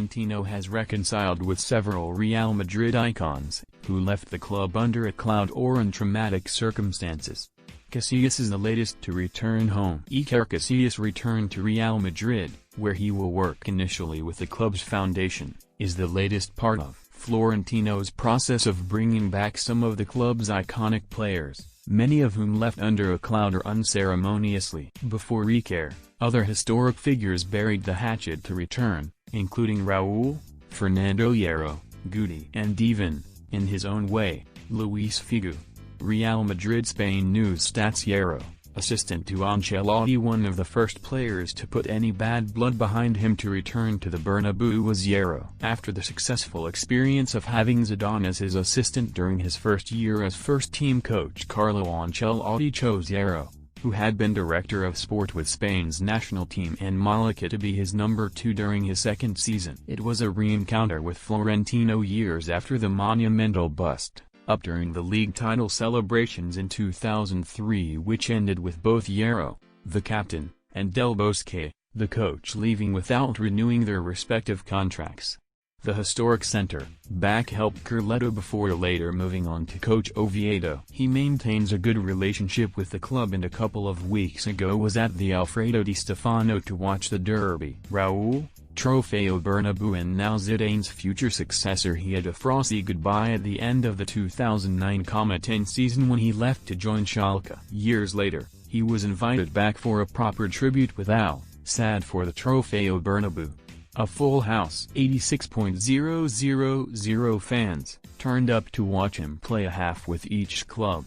Florentino has reconciled with several Real Madrid icons, who left the club under a cloud or in traumatic circumstances. Casillas is the latest to return home. Iker Casillas returned to Real Madrid, where he will work initially with the club's foundation, is the latest part of Florentino's process of bringing back some of the club's iconic players, many of whom left under a cloud or unceremoniously. Before Iker, other historic figures buried the hatchet to return, including Raúl, Fernando Hierro, Guti, and even, in his own way, Luis Figo. Real Madrid Spain News Stats Hierro, assistant to Ancelotti, one of the first players to put any bad blood behind him to return to the Bernabeu was Hierro. After the successful experience of having Zidane as his assistant during his first year as first-team coach, Carlo Ancelotti chose Hierro, who had been director of sport with Spain's national team and Malaga, to be his number 2 during his second season. It was a re-encounter with Florentino years after the monumental bust up during the league title celebrations in 2003, which ended with both Hierro, the captain, and Del Bosque, the coach, leaving without renewing their respective contracts. The historic centre-back helped Carleto before later moving on to coach Oviedo. He maintains a good relationship with the club and a couple of weeks ago was at the Alfredo Di Stefano to watch the derby. Raúl, Trofeo Bernabeu, and now Zidane's future successor. He had a frosty goodbye at the end of the 2009-10 season when he left to join Schalke. Years later, he was invited back for a proper tribute with Al Sadd for the Trofeo Bernabeu. A full house, 86,000 fans, turned up to watch him play a half with each club.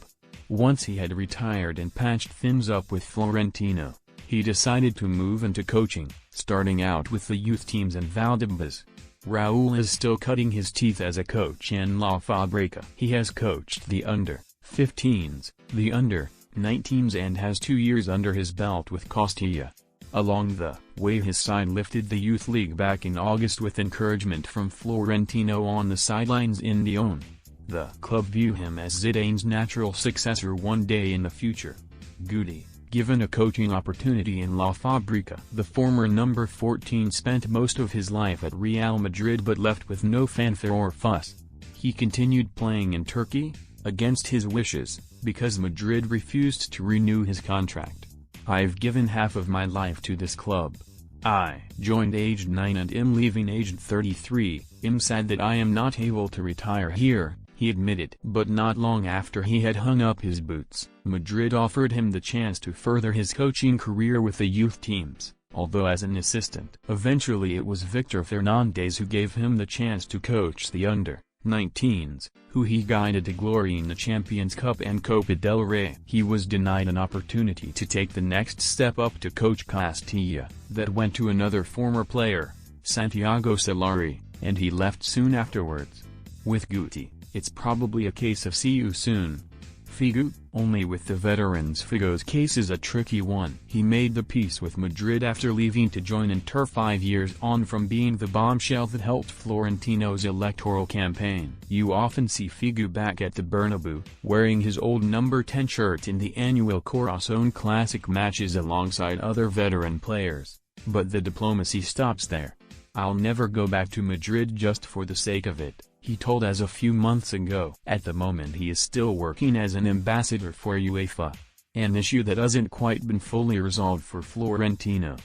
Once he had retired and patched things up with Florentino, he decided to move into coaching, starting out with the youth teams in Valdebebas. Raúl is still cutting his teeth as a coach in La Fábrica. He has coached the under-15s, the under-19s, and has 2 years under his belt with Castilla. Along the way, his side lifted the youth league back in August with encouragement from Florentino on the sidelines in Lyon. The club view him as Zidane's natural successor one day in the future. Guti, given a coaching opportunity in La Fábrica. The former number 14 spent most of his life at Real Madrid but left with no fanfare or fuss. He continued playing in Turkey, against his wishes, because Madrid refused to renew his contract. "I've given half of my life to this club. I joined aged 9 and am leaving aged 33. I'm sad that I am not able to retire here," he admitted. But not long after he had hung up his boots, Madrid offered him the chance to further his coaching career with the youth teams, although as an assistant. Eventually it was Victor Fernandez who gave him the chance to coach the under-19s, who he guided to glory in the Champions Cup and Copa del Rey. He was denied an opportunity to take the next step up to coach Castilla, that went to another former player, Santiago Solari, and he left soon afterwards. With Guti, it's probably a case of see you soon. Figo, only with the veterans. Figo's case is a tricky one. He made the peace with Madrid after leaving to join Inter 5 years on from being the bombshell that helped Florentino's electoral campaign. You often see Figo back at the Bernabeu, wearing his old number 10 shirt in the annual Corazón Classic matches alongside other veteran players. But the diplomacy stops there. "I'll never go back to Madrid just for the sake of it," he told us a few months ago. At the moment he is still working as an ambassador for UEFA, an issue that hasn't quite been fully resolved for Florentino.